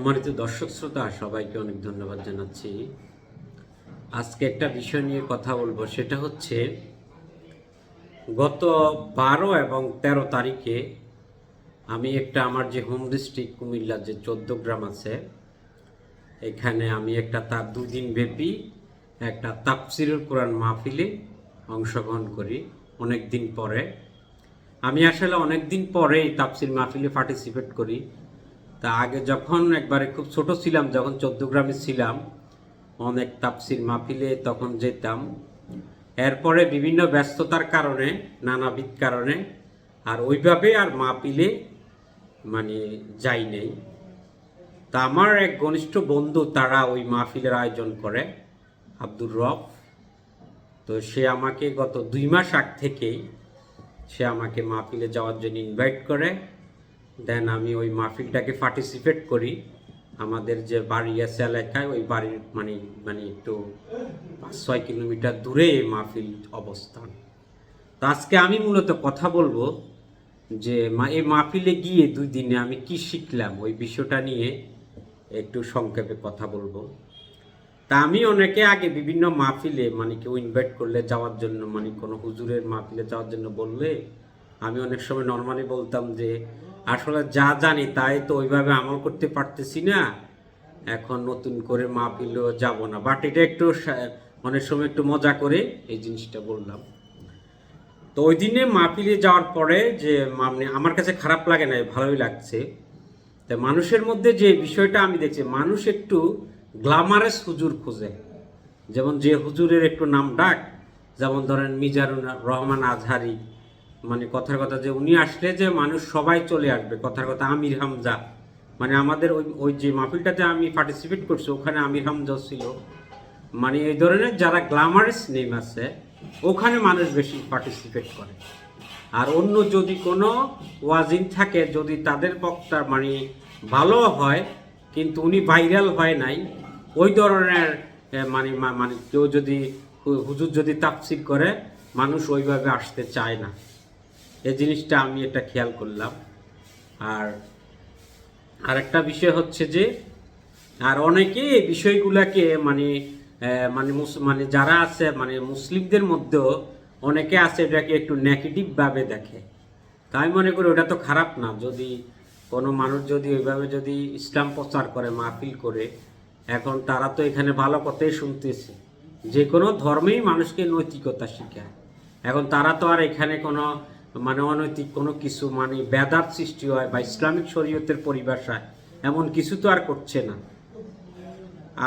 সম্মানিত দর্শক শ্রোতা সবাইকে অনেক ধন্যবাদ জানাচ্ছি। আজকে একটা বিষয় নিয়ে কথা বলবো, সেটা হচ্ছে গত 12 এবং 13 তারিখে আমি আমার যে হোম ডিস্ট্রিক্ট কুমিল্লার যে 14 গ্রাম আছে, এখানে আমি তার 2 দিন ব্যাপী একটা তাফসিরুল কোরআন মাহফিলে অংশগ্রহণ করি। অনেক দিন পরে আমি আসলে অনেক দিন পরে তাফসির মাহফিলে পার্টিসিপেট করি। তা আগে যখন একবারে খুব ছোট ছিলাম, যখন 14 গ্রামে ছিলাম, অনেক তাফসির মাহফিলে তখন যেতাম। এরপরে বিভিন্ন ব্যস্ততার কারণে, নানাবিধ কারণে আর ওইভাবে আর মাহফিলে যাই নেই। তা আমার এক ঘনিষ্ঠ বন্ধু তারা ওই মাহফিলের আয়োজন করে, আব্দুর রব। তো সে আমাকে গত 2 মাস আগ থেকেই সে আমাকে মাহফিলে যাওয়ার জন্য ইনভাইট করে। দেন আমি ওই মাহফিলটাকে পার্টিসিপেট করি। আমাদের যে বাড়ি আছে এলাকায়, ওই বাড়ির একটু 5-6 কিলোমিটার দূরে এই মাহফিল অবস্থান। তো আজকে আমি মূলত কথা বলবো যে এই মাহফিলে গিয়ে 2 দিনে আমি কি শিখলাম, ওই বিষয়টা নিয়ে একটু সংক্ষেপে কথা বলবো। তা আমি অনেকে আগে বিভিন্ন মাহফিলে কেউ ইনভাইট করলে যাওয়ার জন্য, কোনো হুজুরের মাহফিলে যাওয়ার জন্য বললে আমি অনেক সময় নর্মালি বলতাম যে আসলে যা জানি তাই তো ওইভাবে আমল করতে পারতেছি না, এখন নতুন করে মাহফিলেও যাব না। বাট এটা একটু অনেক সময় একটু মজা করে এই জিনিসটা বললাম। তো ওই দিনে মাহফিলে যাওয়ার পরে যে আমার কাছে খারাপ লাগে না, ভালোই লাগছে। তো মানুষের মধ্যে যে বিষয়টা আমি দেখছি, মানুষ একটু গ্ল্যামারাস হুজুর খোঁজে। যেমন যে হুজুরের একটু নাম ডাক, যেমন ধরেন মিজানুর রহমান আজহারি, কথার কথা যে উনি আসলে যে মানুষ সবাই চলে আসবে, কথার কথা আমির হামজা, আমাদের ওই যে মাহফিলটাতে আমি পার্টিসিপেট করছি, ওখানে আমির হামজা ছিল। এই ধরনের যারা গ্ল্যামারাস নেম আছে, ওখানে মানুষ বেশি পার্টিসিপেট করে। আর অন্য যদি কোনো ওয়াজিন থাকে, যদি তাদের বক্তা ভালো হয় কিন্তু উনি ভাইরাল হয় নাই, ওই ধরনের কেউ যদি হুজুর যদি তাফসির করে, মানুষ ওইভাবে আসতে চায় না। এই জিনিসটা আমি খেয়াল করলাম। আর আরেকটা বিষয় হচ্ছে যে আর অনেকে এই বিষয়গুলোকে যারা আছে মুসলিমদের মধ্যেও অনেকে আছে এটাকে একটু নেগেটিভভাবে দেখে। তাই মনে করি ওটা তো খারাপ না। যদি কোনো মানুষ যদি ওইভাবে যদি ইসলাম প্রচার করে, মাহফিল করে, এখন তারা তো এখানে ভালো কথাই শুনতেছে। যে কোনো ধর্মেই মানুষকে নৈতিকতা শিখায়। এখন তারা তো আর এখানে কোনো অনৈতিক কোনো কিছু বেদাত সৃষ্টি হয় বা ইসলামিক শরীয়তের পরিভাষায় এমন কিছু তো আর করছে না।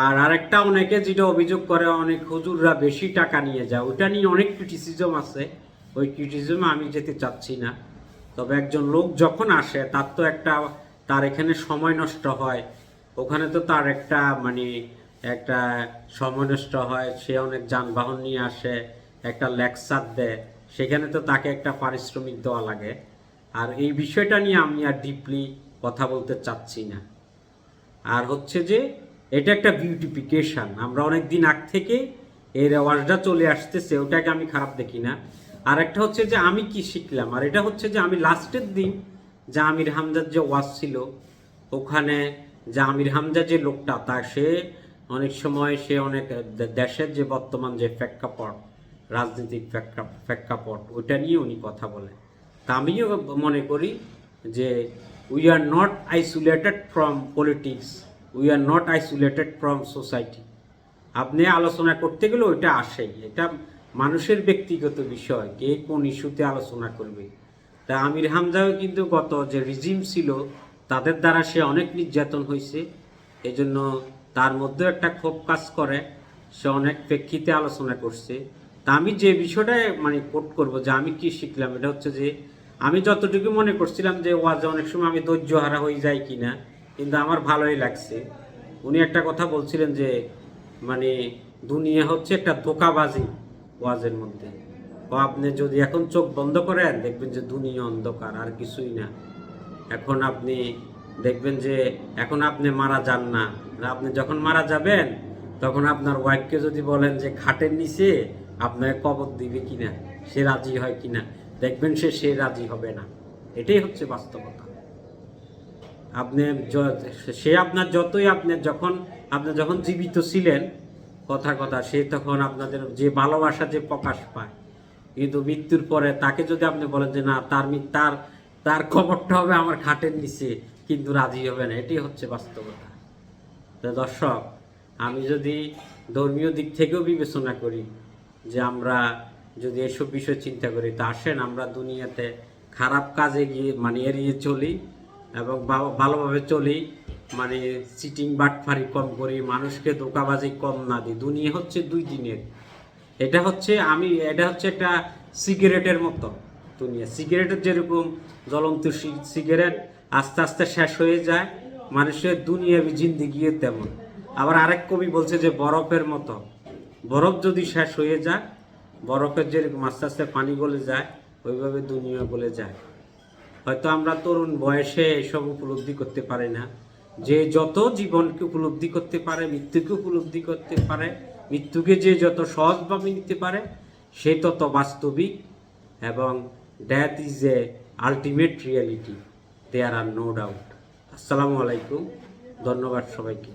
আর আরেকটা অনেকে যেটা অভিযোগ করে, অনেক হুজুররা বেশি টাকা নিয়ে যায়, ওটা নিয়ে অনেক ক্রিটিসিজম আছে। ওই ক্রিটিসিজমে আমি যেতে চাচ্ছি না। তবে একজন লোক যখন আসে, তার তো তার এখানে সময় নষ্ট হয়, ওখানে তো তার একটা সময় নষ্ট হয়। সে অনেক যানবাহন নিয়ে আসে, একটা লেকচার দেয়, সেখানে তো তাকে একটা পারিশ্রমিক দেওয়া লাগে। আর এই বিষয়টা নিয়ে আমি আর ডিপলি কথা বলতে চাচ্ছি না। আর হচ্ছে যে এটা একটা বিউটিফিকেশন, আমরা অনেক দিন আগ থেকে এই রেওয়াজটা চলে আসতেছে, ওটাকে আমি খারাপ দেখি না। আর একটা হচ্ছে যে আমি কি শিখলাম, আর এটা হচ্ছে যে আমি লাস্টের দিন যে আমির হামজার যে ওয়াজ ছিল, ওখানে যে আমির হামজা যে লোকটা, তা সে অনেক সময় সে অনেক দেশের যে বর্তমান যে প্রেক্ষাপট, রাজনৈতিক প্রেক্ষাপট, ওইটা নিয়ে উনি কথা বলে। তা আমিও মনে করি যে we are not isolated from politics, we are not isolated from society. আপনি আলোচনা করতে গেলে ওইটা আসেই, এটা মানুষের ব্যক্তিগত বিষয়, কে কোন ইস্যুতে আলোচনা করবে। তা আমির হামজাও কিন্তু গত যে রিজিম ছিল, তাদের দ্বারা সে অনেক নির্যাতন হয়েছে। এজন্য তার মধ্যে একটা ক্ষোভ কাজ করে, সে অনেক প্রেক্ষিতে আলোচনা করছে। তা আমি যে বিষয়টা কোট করব যে আমি কি শিখলাম, এটা হচ্ছে যে আমি যতটুকু মনে করছিলাম যে ওয়াজে অনেক সময় আমি ধৈর্য হারা হয়ে যাই কিনা, কিন্তু আমার ভালোই লাগছে। উনি একটা কথা বলছিলেন যে দুনিয়া হচ্ছে একটা ধোঁকাবাজি ওয়াজের মধ্যে। আপনি যদি এখন চোখ বন্ধ করেন, দেখবেন যে দুনিয়া অন্ধকার, আর কিছুই না। এখন আপনি দেখবেন যে এখন আপনি মারা যান না, আপনি যখন মারা যাবেন তখন আপনার ওয়াইফকে যদি বলেন যে খাটের নিচে আপনাকে কবর দিবে কিনা, সে রাজি হয় কিনা, দেখবেন সে রাজি হবে না। এটাই হচ্ছে বাস্তবতা। আপনি সে আপনার যতই আপনি যখন জীবিত ছিলেন কথা সে তখন আপনাদের যে ভালোবাসা যে প্রকাশ পায়, কিন্তু মৃত্যুর পরে তাকে যদি আপনি বলেন যে না তার তার খবরটা হবে আমার খাটের নিচে, কিন্তু রাজি হবে না। এটি হচ্ছে বাস্তবতা। তো দর্শক, আমি যদি ধর্মীয় দিক থেকেও বিবেচনা করি যে আমরা যদি এসব বিষয় চিন্তা করি, তা আসেন আমরা দুনিয়াতে খারাপ কাজে গিয়ে এড়িয়ে চলি এবং ভালোভাবে চলি, চিটিং বাটফারি কম করি, মানুষকে ধোঁকাবাজি কম না দিই। দুনিয়া হচ্ছে 2 দিনের। এটা হচ্ছে একটা সিগারেটের মতো। দুনিয়া সিগারেটের যেরকম জ্বলন্ত সিগারেট আস্তে আস্তে শেষ হয়ে যায়, মানুষের দুনিয়াবি জিন্দেগিও তেমন। আবার আরেক কবি বলছে যে বরফের মতো, বরফ যদি শেষ হয়ে যায়, বরফের যেরকম আস্তে আস্তে পানি গলে যায়, ওইভাবে দুনিয়া গলে যায়। হয়তো আমরা তরুণ বয়সে এসব উপলব্ধি করতে পারি না। যে যত জীবনকে উপলব্ধি করতে পারে, মৃত্যুকে উপলব্ধি করতে পারে, মৃত্যুকে যে যত সহজভাবে নিতে পারে, সে তত বাস্তবিক, এবং death is a ultimate reality, there are no doubt. আসসালামু আলাইকুম, ধন্যবাদ সবাইকে।